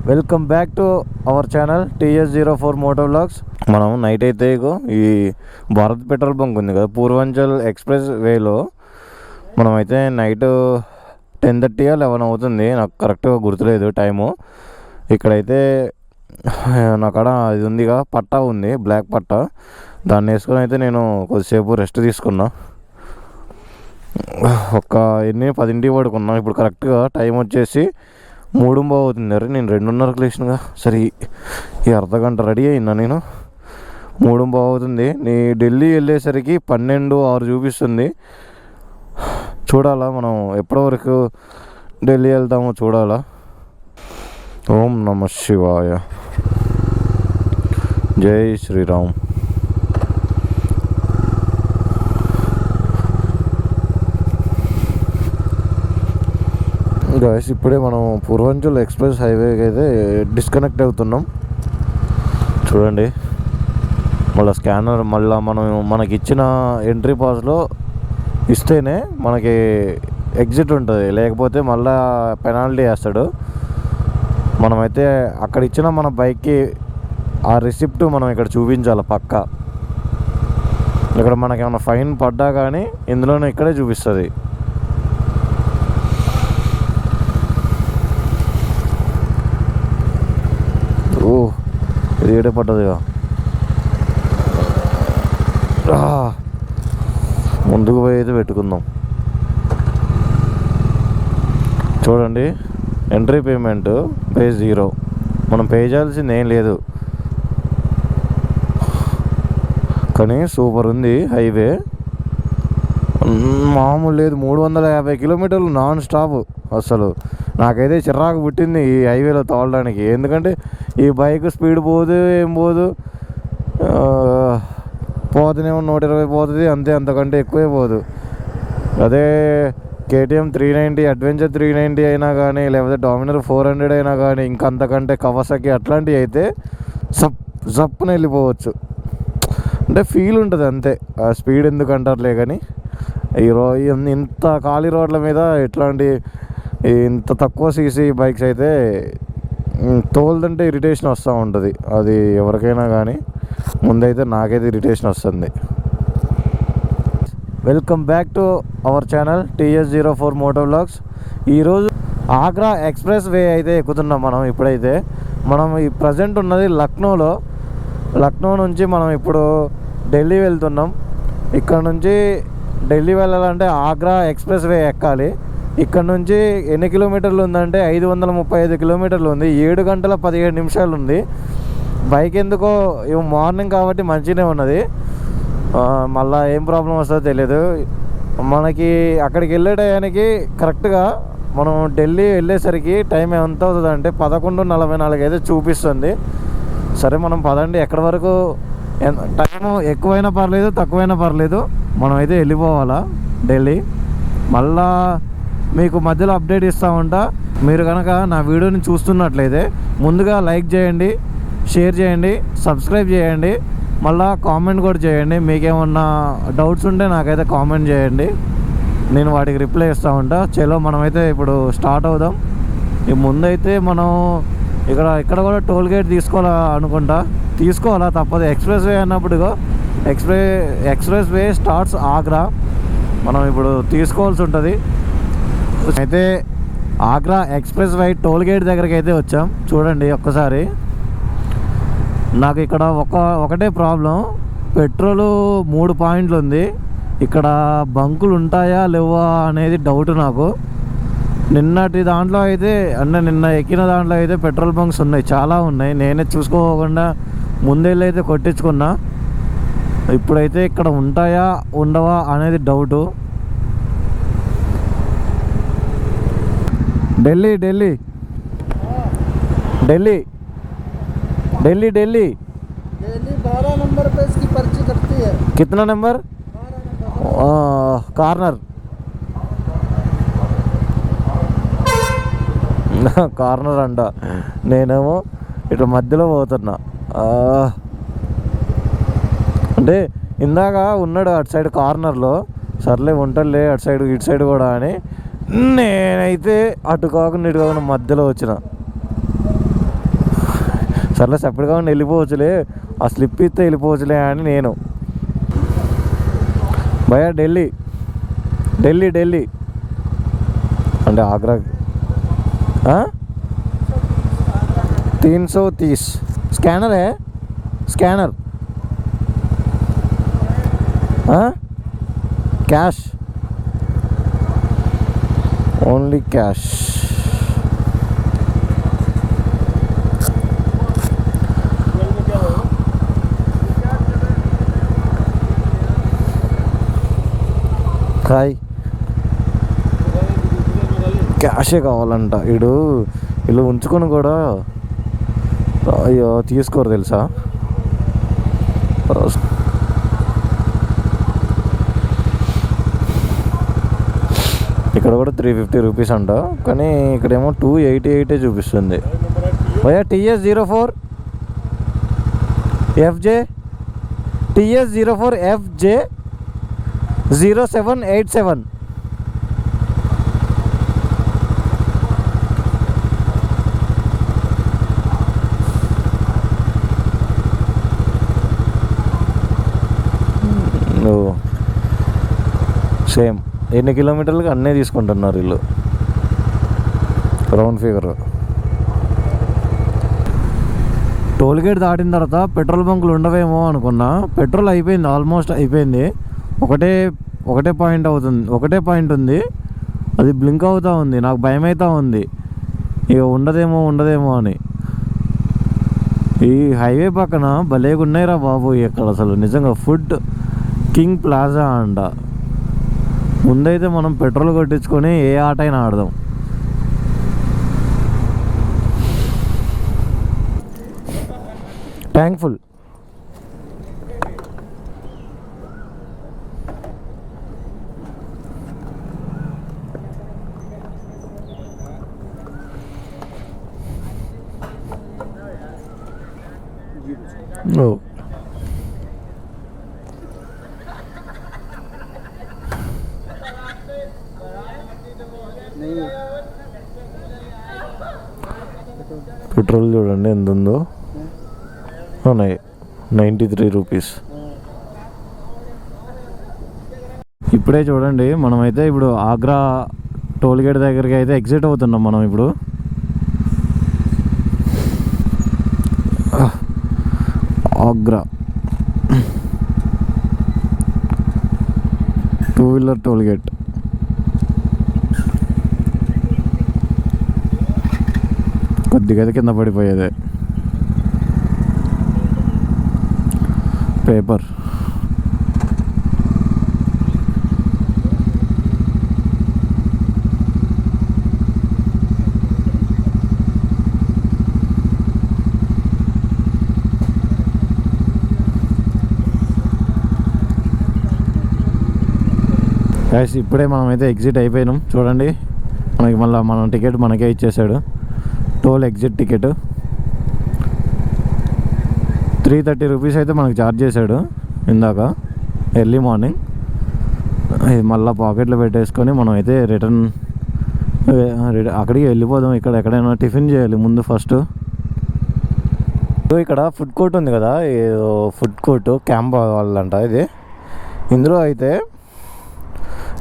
Welcome back to our channel TS04 moto vlogs. మనం night అయితే ఈ భారత్ పెట్రోల్ బంక్ ఉంది కదా, పూర్వాంచల్ ఎక్స్ప్రెస్ వేలో మనమైతే నైట్ 10:30 11 అవుతుంది, నాకు కరెక్ట్గా గుర్తులేదు టైము. ఇక్కడైతే నా కాడ ఇది ఉందిగా, పట్టా ఉంది, బ్లాక్ పట్టా, దాన్ని వేసుకొని అయితే నేను కొద్దిసేపు రెస్ట్ తీసుకున్నా. ఒక 10ంటికి పడుకున్నా. ఇప్పుడు కరెక్ట్గా టైం వచ్చేసి 3:30 అవుతుంది. అరే నేను 2:30కి లేచినగా, సరే ఈ అర్ధగంట రెడీ అయినా నేను. 3:30 అవుతుంది. నీ ఢిల్లీ వెళ్ళేసరికి 12:06 చూపిస్తుంది. చూడాలా మనం ఎప్పటి వరకు ఢిల్లీ వెళ్తామో చూడాలా. ఓం నమ శివాయ, జై శ్రీరామ్. గాయస్ ఇప్పుడే మనం పూర్వాంచల్ ఎక్స్ప్రెస్ హైవేకి అయితే డిస్కనెక్ట్ అవుతున్నాం. చూడండి, మళ్ళీ స్కానర్ మనకి ఇచ్చిన ఎంట్రీ పాస్లో ఇస్తేనే మనకి ఎగ్జిట్ ఉంటుంది, లేకపోతే మళ్ళీ పెనాల్టీ వేస్తాడు. మనమైతే అక్కడ ఇచ్చిన మన బైక్కి ఆ రిసిప్ట్ మనం ఇక్కడ చూపించాలి పక్క. ఇక్కడ మనకి ఏమైనా ఫైన్ పడ్డా కానీ ఇందులోనే ఇక్కడే చూపిస్తుంది. ఇది ఏడే పడ్డదిగా, ముందుకు పోయి అయితే పెట్టుకుందాం. చూడండి, ఎంట్రీ పేమెంట్ పే 0, మనం పే చేయాల్సింది ఏం లేదు. కానీ సూపర్ ఉంది హైవే, మామూలు లేదు. 350 కిలోమీటర్లు నాన్ స్టాప్. అసలు నాకైతే చిరాకు పుట్టింది ఈ హైవేలో తోలడానికి. ఎందుకంటే ఈ బైక్ స్పీడ్ పోదు, ఏం పోదు, పోతేనేమో 120 పోతుంది అంతే, అంతకంటే ఎక్కువే పోదు. అదే KTM 390, అడ్వెంచర్ 390 అయినా కానీ, లేకపోతే డామినర్ 400 అయినా కానీ, ఇంకంతకంటే కవాసాకి అట్లాంటివి అయితే జప్పున వెళ్ళిపోవచ్చు. అంటే ఫీల్ ఉంటుంది అంతే. ఆ స్పీడ్ ఎందుకు అంటారులే కానీ ఇంత ఖాళీ రోడ్ల మీద ఇంత తక్కువ సీసీ బైక్స్ అయితే తోలుదంటే ఇరిటేషన్ వస్తూ ఉంటుంది. అది ఎవరికైనా కానీ, ముందైతే నాకైతే ఇరిటేషన్ వస్తుంది. Welcome back to our channel TS04 moto vlogs. ఈరోజు ఆగ్రా ఎక్స్ప్రెస్ వే అయితే ఎక్కుతున్నాం మనం. ఇప్పుడైతే మనం ఈ ప్రజెంట్ ఉన్నది లక్నో నుంచి మనం ఇప్పుడు ఢిల్లీ వెళ్తున్నాం. ఇక్కడ నుంచి ఢిల్లీ వెళ్ళాలంటే ఆగ్రా ఎక్స్ప్రెస్ వే ఎక్కాలి. ఇక్కడ నుంచి ఎన్ని కిలోమీటర్లు ఉందంటే 535 కిలోమీటర్లు ఉంది. 7 గంటల 17 నిమిషాలు ఉంది. బైక్ ఎందుకో మార్నింగ్ కాబట్టి మంచిగానే ఉన్నది. మళ్ళీ ఏం ప్రాబ్లం వస్తుందో తెలియదు. మనకి అక్కడికి వెళ్ళే టయానికి కరెక్ట్గా మనం ఢిల్లీ వెళ్ళేసరికి టైం ఎంత అవుతుంది అంటే 11:44 అయితే చూపిస్తుంది. సరే మనం పదండి, ఎక్కడి వరకు టైం ఎక్కువైనా పర్లేదు తక్కువైనా పర్లేదు, మనమైతే వెళ్ళిపోవాలా ఢిల్లీ. మళ్ళా మీకు మధ్యలో అప్డేట్ ఇస్తూ ఉంటా. మీరు కనుక నా వీడియోని చూస్తున్నట్లయితే ముందుగా లైక్ చేయండి, షేర్ చేయండి, సబ్స్క్రైబ్ చేయండి, మళ్ళీ కామెంట్ కూడా చేయండి. మీకేమన్నా డౌట్స్ ఉంటే నాకైతే కామెంట్ చేయండి, నేను వాటికి రిప్లై ఇస్తూ ఉంటా. చలో మనమైతే ఇప్పుడు స్టార్ట్ అవుదాం. ఈ ముందైతే మనం ఇక్కడ కూడా టోల్ గేట్ తీసుకోవాలా తప్పదు. ఎక్స్ప్రెస్ వే అన్నప్పుడు ఎక్స్ప్రెస్ వే స్టార్ట్స్ ఆగ్రా, మనం ఇప్పుడు తీసుకోవాల్సి ఉంటుంది. అయితే Agra expressway toll gate దగ్గరికి అయితే వచ్చాం. చూడండి ఒక్కసారి, నాకు ఇక్కడ ఒకటే ప్రాబ్లం, పెట్రోలు 3 పాయింట్లు ఉంది. ఇక్కడ బంకులు ఉంటాయా లేవా అనేది డౌట్ నాకు. నిన్నటి దాంట్లో అయితే నిన్న ఎక్కిన దాంట్లో అయితే పెట్రోల్ బంక్స్ ఉన్నాయి, చాలా ఉన్నాయి. నేనే చూసుకోకుండా ముందెళ్ళి అయితే కొట్టించుకున్నా. ఇప్పుడైతే ఇక్కడ ఉంటాయా ఉండవా అనేది డౌటు. ఢిల్లీ 12 नंबर पे इसकी पर्ची कटती है. कितना नंबर? కార్నర్ అంట. నేనేమో ఇట్లా మధ్యలో పోతున్నా. అంటే ఇందాక ఉన్నాడు అటు సైడ్ కార్నర్లో, సర్లే ఉంటాడులే ఇటు సైడ్ కూడా అని. నేనైతే అటు కాకుండా ఇటు కాకుండా మధ్యలో వచ్చిన. సర్లే సెపరేట్గా ఉండి వెళ్ళిపోవచ్చులే, ఆ స్లిప్ ఇస్తే వెళ్ళిపోవచ్చులే అని నేను. భయ్యా ఢిల్లీ ఢిల్లీ ఢిల్లీ అంటే ఆగ్రా 330 स्कैनर है स्कैनर कैश ओनली कैश హాయ్ క్యాషే కావాలంట వీళ్ళు ఉంచుకొని కూడా అయ్యో తీసుకోరు తెలుసా. ఇక్కడ కూడా 350 రూపీస్ అంట, కానీ ఇక్కడేమో 288 చూపిస్తుంది. భయ్యా TS04 FJ TS04 FJ 0787 same ఎన్ని కిలోమీటర్లకు అన్నీ తీసుకుంటున్నారు వీళ్ళు, రౌండ్ ఫిగర్. టోల్గేట్ దాటిన తర్వాత పెట్రోల్ బంకులు ఉండవేమో అనుకున్నా, పెట్రోల్ అయిపోయింది, ఆల్మోస్ట్ అయిపోయింది. ఒకటే పాయింట్ ఉంది, అది బ్లింక్ అవుతూ ఉంది. నాకు భయం అవుతూ ఉంది ఇక ఉండదేమో అని. ఈ హైవే పక్కన భలేగా ఉన్నాయిరా బాబు ఇక్కడ అసలు నిజంగా. ఫుడ్ కింగ్ ప్లాజా అంట. ముందైతే మనం పెట్రోల్ కొట్టించుకొని ఏ ఆట అయినా ఆడదాం. థ్యాంక్ఫుల్. ఓ పెట్రోల్ చూడండి ఎంత ఉందో, 93 రూపీస్. ఇప్పుడే చూడండి మనమైతే ఇప్పుడు ఆగ్రా టోల్గేట్ దగ్గరికి అయితే ఎగ్జిట్ అవుతున్నాం మనం ఇప్పుడు. ఆగ్రా 2-వీలర్ టోల్గేట్. కొద్దిగా కింద పడిపోయేదే పేపర్. ఇప్పుడే మనమైతే ఎగ్జిట్ అయిపోయినాం చూడండి. మళ్ళీ మన టికెట్ మనకే ఇచ్చేసాడు. టోల్ ఎగ్జిట్ టికెట్ 330 రూపీస్ అయితే మనకు ఛార్జ్ చేశాడు ఇందాక ఎర్లీ మార్నింగ్. మళ్ళీ పాకెట్లో పెట్టేసుకొని మనం అయితే రిటర్న్ అక్కడికి వెళ్ళిపోదాం. ఇక్కడ ఎక్కడైనా టిఫిన్ చేయాలి ముందు ఫస్ట్. ఇక్కడ ఫుడ్ కోర్ట్ ఉంది కదా, ఏదో ఫుడ్ కోర్టు క్యాంప్ వాళ్ళంట ఇది.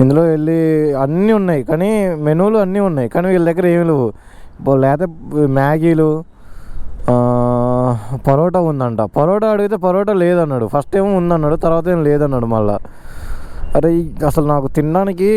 ఇందులో వెళ్ళి అన్నీ ఉన్నాయి, కానీ మెనూలు అన్నీ ఉన్నాయి, కానీ వీళ్ళ దగ్గర ఏమి లేవు. లేకపోతే మ్యాగీలు, పరోటా ఉందంట. పరోటా అడిగితే పరోటా లేదన్నాడు. ఫస్ట్ ఏమో ఉందన్నాడు, తర్వాత ఏం లేదన్నాడు మళ్ళా. అరే అసలు నాకు తినడానికి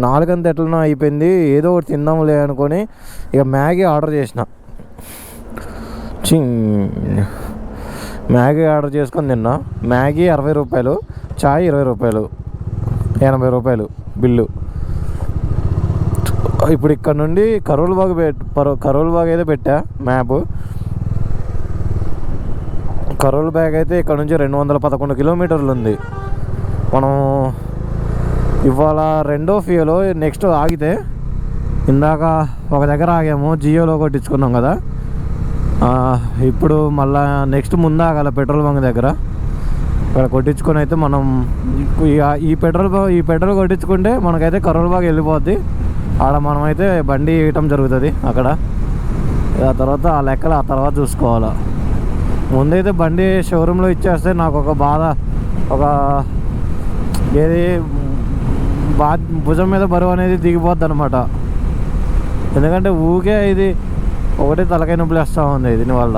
నాలుగంత ఎట్లనో అయిపోయింది, ఏదో ఒకటి తిందాములే అనుకొని ఇక మ్యాగీ ఆర్డర్ చేసిన. మ్యాగీ ఆర్డర్ చేసుకొని తిన్నా. మ్యాగీ 60 రూపాయలు, చాయ్ 20 రూపాయలు, 80 రూపాయలు బిల్లు. ఇప్పుడు ఇక్కడ నుండి కరోల్ బాగ్ అయితే పెట్టా మ్యాప్. కరోల్ బాగ్ అయితే ఇక్కడ నుంచి 211 కిలోమీటర్లు ఉంది. మనం ఇవాళ రెండో ఫ్యూలో నెక్స్ట్ ఆగితే, ఇందాక ఒక దగ్గర ఆగాము, జియోలో కొట్టించుకున్నాం కదా, ఇప్పుడు మళ్ళా నెక్స్ట్ ముందు ఆగాల పెట్రోల్ బంక్ దగ్గర. ఇక్కడ కొట్టించుకొని అయితే మనం ఈ పెట్రోల్ కొట్టించుకుంటే మనకైతే కరోల్ బాగ్ వెళ్ళిపోద్ది. ఆడ మనమైతే బండి వేయటం జరుగుతుంది అక్కడ. ఆ తర్వాత ఆ లెక్కలు ఆ తర్వాత చూసుకోవాలా. ముందైతే బండి షోరూంలో ఇచ్చేస్తే నాకు ఒక బాధ, ఒక ఏది భుజం మీద బరువు అనేది దిగిపోద్ది అనమాట. ఎందుకంటే ఊకే ఇది ఒకటే తలకాయ నొప్పులు వేస్తూ ఉంది దీనివల్ల.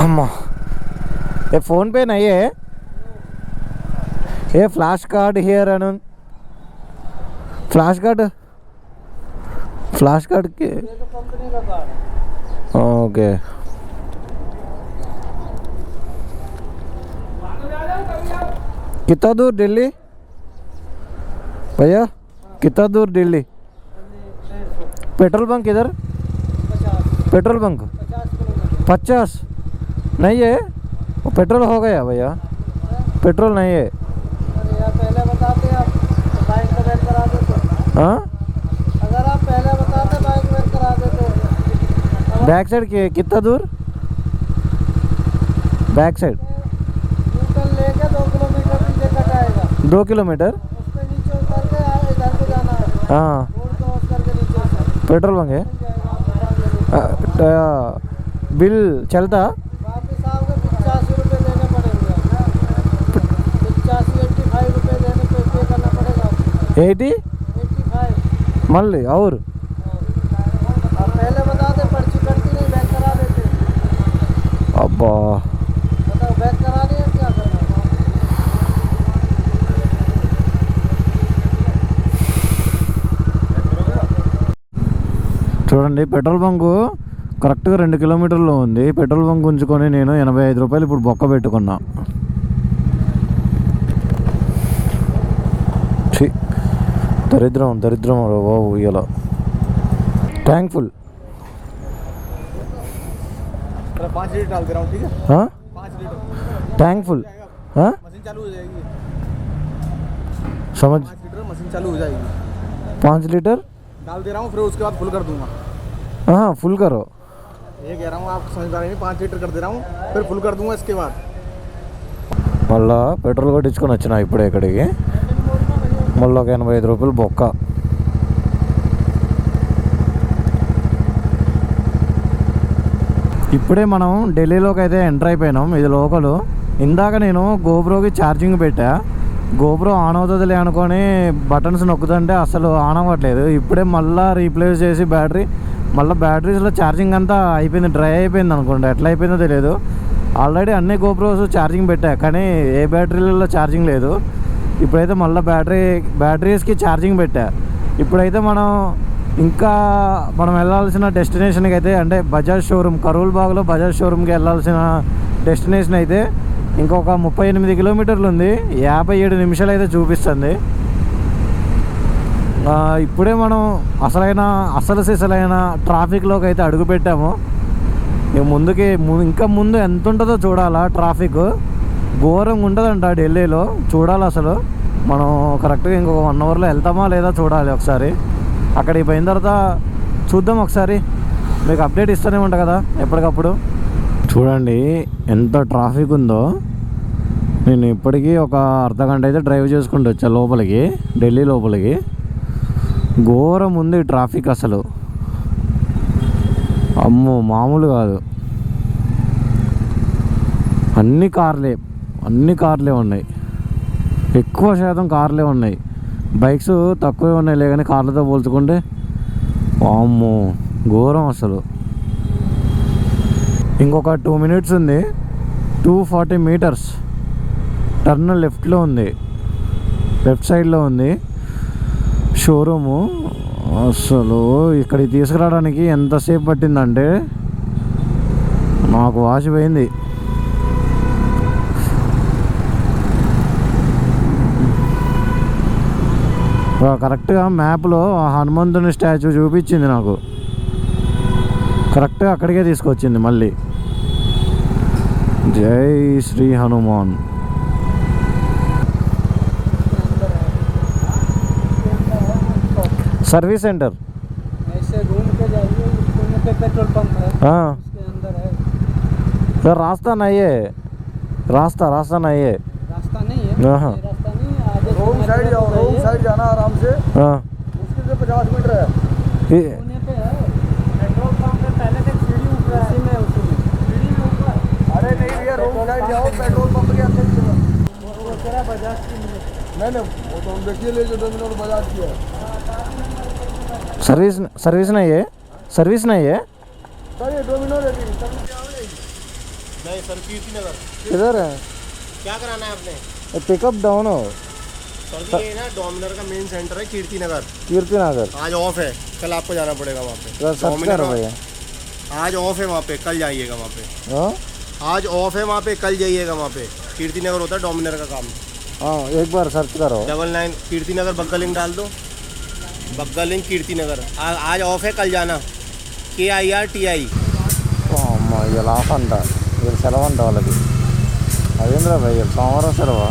అమ్మా ఏ ఫోన్ पे नहीं है ये फ्लैश कार्ड हियर अनून फ्लैश कार्ड के ये तो कंपनी का कार्ड है। ओके कितना दूर दिल्ली भैया, कितना दूर दिल्ली? पेट्रोल बंक इधर, 50 पेट्रोल बंक 50 किलोमीटर। 50 नहीं है वो पेट्रोल हो गया भैया, पेट्रोल नहीं है। अरे यार पहले बताते आप तो बाइक का वेट करा देते। हाँ अगर आप पहले बताते बाइक वेट करा देते। बैक साइड के कितना दूर? बैक साइड न्यूटन लेके 2 किलोमीटर पीछे कट आएगा। 2 किलोमीटर। उसके नीचे उतर के इधर को जाना है। हाँ रोड क्रॉस करके नीचे उतर पेट्रोल बंक है। बिल चलता वापिस आओगे 85 रुपये देने पड़ेंगे। 85-85 रुपये देने पे करना पड़ेगा आपको। 80 85। मल्ली और आप पहले बताते पर्ची कटती नहीं बैक करा देते। अब्बा बताओ बैक करा रही है क्या करना। చూడండి పెట్రోల్ బంకు కరెక్ట్గా 2 కిలోమీటర్లో ఉంది. పెట్రోల్ బంక్ ఉంచుకొని నేను 85 రూపాయలు ఇప్పుడు బొక్క పెట్టుకున్నా. ఛీ, దరిద్రం దరిద్రం బాబు ఇలా. థ్యాంక్ఫుల్ 5 लीटर डाल दे रहा हूँ ठीक है। 5 लीटर థ్యాంక్ఫుల్ मशीन चालू हो जाएगी। समझ 5 लीटर मशीन चालू हो जाएगी। 5 लीटर डाल दे रहा हूँ फिर उसके बाद फुल कर दूंगा। हाँ फुल करो। ये कह रहा हूँ आप समझ पा रहे नहीं। 5 लीटर कर दे रहा हूँ फिर फुल कर दूंगा इसके बाद। మళ్ళా పెట్రోల్ కొట్టించుకొని వచ్చిన ఇప్పుడే ఇక్కడికి. మళ్ళీ ఒక 85 రూపాయలు బొక్క. ఇప్పుడే మనం ఢిల్లీలోకి అయితే ఎంటర్ అయిపోయినాం. ఇది లోకల్. ఇందాక నేను గోప్రోకి ఛార్జింగ్ పెట్టా. గోప్రో ఆన్ అవుతుందిలే అనుకొని బటన్స్ నొక్కుతుంటే అసలు ఆన్ అవ్వట్లేదు. ఇప్పుడే మళ్ళీ రీప్లేస్ చేసి మళ్ళీ బ్యాటరీస్లో ఛార్జింగ్ అంతా అయిపోయింది, డ్రై అయిపోయింది అనుకోండి. ఎట్లా అయిపోయిందో తెలియదు. ఆల్రెడీ అన్ని గోప్రోస్ ఛార్జింగ్ పెట్టా కానీ ఏ బ్యాటరీలలో ఛార్జింగ్ లేదు. ఇప్పుడైతే మళ్ళీ బ్యాటరీస్కి ఛార్జింగ్ పెట్టా. ఇప్పుడైతే మనం వెళ్ళాల్సిన డెస్టినేషన్కి అయితే అంటే బజాజ్ షోరూమ్, కరూల్ బాగ్లో బజాజ్ షోరూమ్కి వెళ్ళాల్సిన డెస్టినేషన్ అయితే ఇంకొక 38 కిలోమీటర్లు ఉంది. 57 నిమిషాలు అయితే చూపిస్తుంది. ఇప్పుడే మనం అసలు సిసలైన ట్రాఫిక్లోకి అయితే అడుగు పెట్టాము. ఇంకా ముందు ఎంత ఉంటుందో చూడాలా. ట్రాఫిక్ ఘోరంగా ఉంటుందంట ఢిల్లీలో. చూడాలి అసలు మనం కరెక్ట్గా ఇంకొక 1 అవర్లో వెళ్తామా లేదా చూడాలి ఒకసారి. అక్కడికి పోయిన తర్వాత చూద్దాం ఒకసారి. మీకు అప్డేట్ ఇస్తూనే ఉంటా కదా ఎప్పటికప్పుడు. చూడండి ఎంత ట్రాఫిక్ ఉందో. నేను ఇప్పటికీ ఒక అర్ధగంట అయితే డ్రైవ్ చేసుకుంటూ వచ్చా లోపలికి, ఢిల్లీ లోపలికి. ఘోరం ఉంది ట్రాఫిక్ అసలు. అమ్మో మామూలు కాదు. అన్ని కార్లే ఉన్నాయి. ఎక్కువ శాతం కార్లే ఉన్నాయి. బైక్స్ తక్కువే ఉన్నాయి కానీ కార్లతో పోల్చుకుంటే అమ్మో ఘోరం అసలు. ఇంకొక 2 మినిట్స్ ఉంది. 240 మీటర్స్ టర్న్ లెఫ్ట్లో ఉంది, లెఫ్ట్ సైడ్లో ఉంది షోరూము. అసలు ఇక్కడికి తీసుకురావడానికి ఎంతసేపు పట్టిందంటే నాకు వాసిపోయింది. కరెక్ట్గా మ్యాప్లో హనుమంతుని స్టాచ్యూ చూపించింది నాకు. కరెక్ట్గా అక్కడికే తీసుకొచ్చింది మళ్ళీ. జై శ్రీ హనుమాన్. सर्विस सेंटर ऐसे घूम के जाइए, कोने पे पेट्रोल पंप है, हाँ उसके अंदर है। सर रास्ता नहीं है रास्ता नहीं है। रास्ता नहीं है, हाँ। ये रास्ता नहीं है, आगे रोंग से साइड जाओ, रोंग साइड जाना आराम से, हाँ मुश्किल से 50 मीटर है। ये- कोने पे है, पेट्रोल पंप पे पहले से सीढ़ी ऊपर है, उसी में सीढ़ी में ऊपर। अरे नहीं भैया, रोंग साइड जाओ, पेट्रोल पंप के अंदर की जगह। वो तेरा बजाज की मिले। नहीं वो तो हम देखिए ले जो डोमिनोर बजाज की है। सर्विस नहीं है, सर्विस नहीं है। सर ये डोमिनोर है जी, नहीं सर, कीर्ति नगर। किधर है? क्या कराना है आपने? पिकअप डाउन हो सर ये ना डोमिनर का मेन सेंटर है कीर्ति नगर। कीर्ति नगर। आज ऑफ है, कल आपको जाना पड़ेगा वहाँ पे। सर्च कर डोमिनर भैया। आज ऑफ है वहाँ पे, कल जाइएगा वहाँ पे। हाँ आज ऑफ है वहाँ पे, कल जाइएगा वहाँ पे। कीर्ति नगर होता है डोमिनर का काम। हाँ एक बार सर्च करो। 99 कीर्ति नगर बग्गा लिंक डाल दो, बग्गा लिंक कीर्ति नगर। आज ऑफ है, कल जाना। KIRTI। అమ్మ ఇలా ఆఫ్ అంట, వీళ్ళు సెలవు అంట వాళ్ళకి. అదేంద్రా భయ్ సోమవారం సెలవా?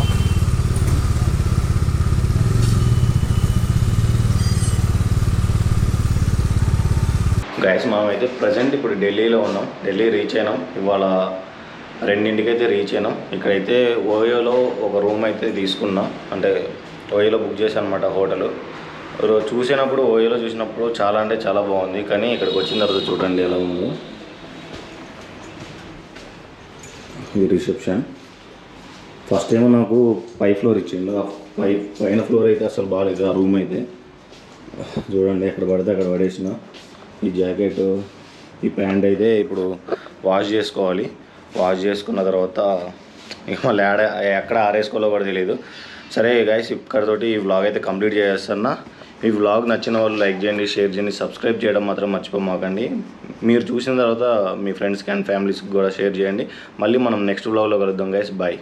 గైస్ మనమైతే ప్రజెంట్ ఇప్పుడు ఢిల్లీలో ఉన్నాం. ఢిల్లీ రీచ్ అయినాం. ఇవాళ 2ంటికి అయితే రీచ్ అయినాం. ఇక్కడైతే ఓయోలో ఒక రూమ్ అయితే తీసుకున్నాం, అంటే ఓయోలో బుక్ చేశాను అనమాట హోటల్. చూసినప్పుడు ఓయోలో చూసినప్పుడు చాలా అంటే చాలా బాగుంది, కానీ ఇక్కడికి వచ్చిన తర్వాత చూడండి ఎలా ఉందో. ఇది రిసెప్షన్. ఫస్ట్ ఏమో నాకు 5 ఫ్లోర్ ఇచ్చిండు. ఆ పైన ఫ్లోర్ అయితే అసలు బాగాలేదు ఆ రూమ్ అయితే. చూడండి ఎక్కడ పడితే అక్కడ పడేసిన. ఈ జాకెట్, ఈ ప్యాంట్ అయితే ఇప్పుడు వాష్ చేసుకోవాలి. వాష్ చేసుకున్న తర్వాత ఇక మళ్ళీ ఎక్కడ ఆరేసుకోవాలో కూడా తెలియదు. సరే గైస్, ఇక్కడతోటి ఈ వ్లాగ్ అయితే కంప్లీట్ చేసేస్తున్నా. ఈ వ్లాగ్ నచ్చిన వాళ్ళు లైక్ చేయండి, షేర్ చేయండి, సబ్స్క్రైబ్ చేయడం మాత్రం మర్చిపోమాకండి. మీరు చూసిన తర్వాత మీ ఫ్రెండ్స్కి అండ్ ఫ్యామిలీస్కి కూడా షేర్ చేయండి. మళ్ళీ మనం నెక్స్ట్ వ్లాగ్లో కలుద్దాం గైస్. బాయ్.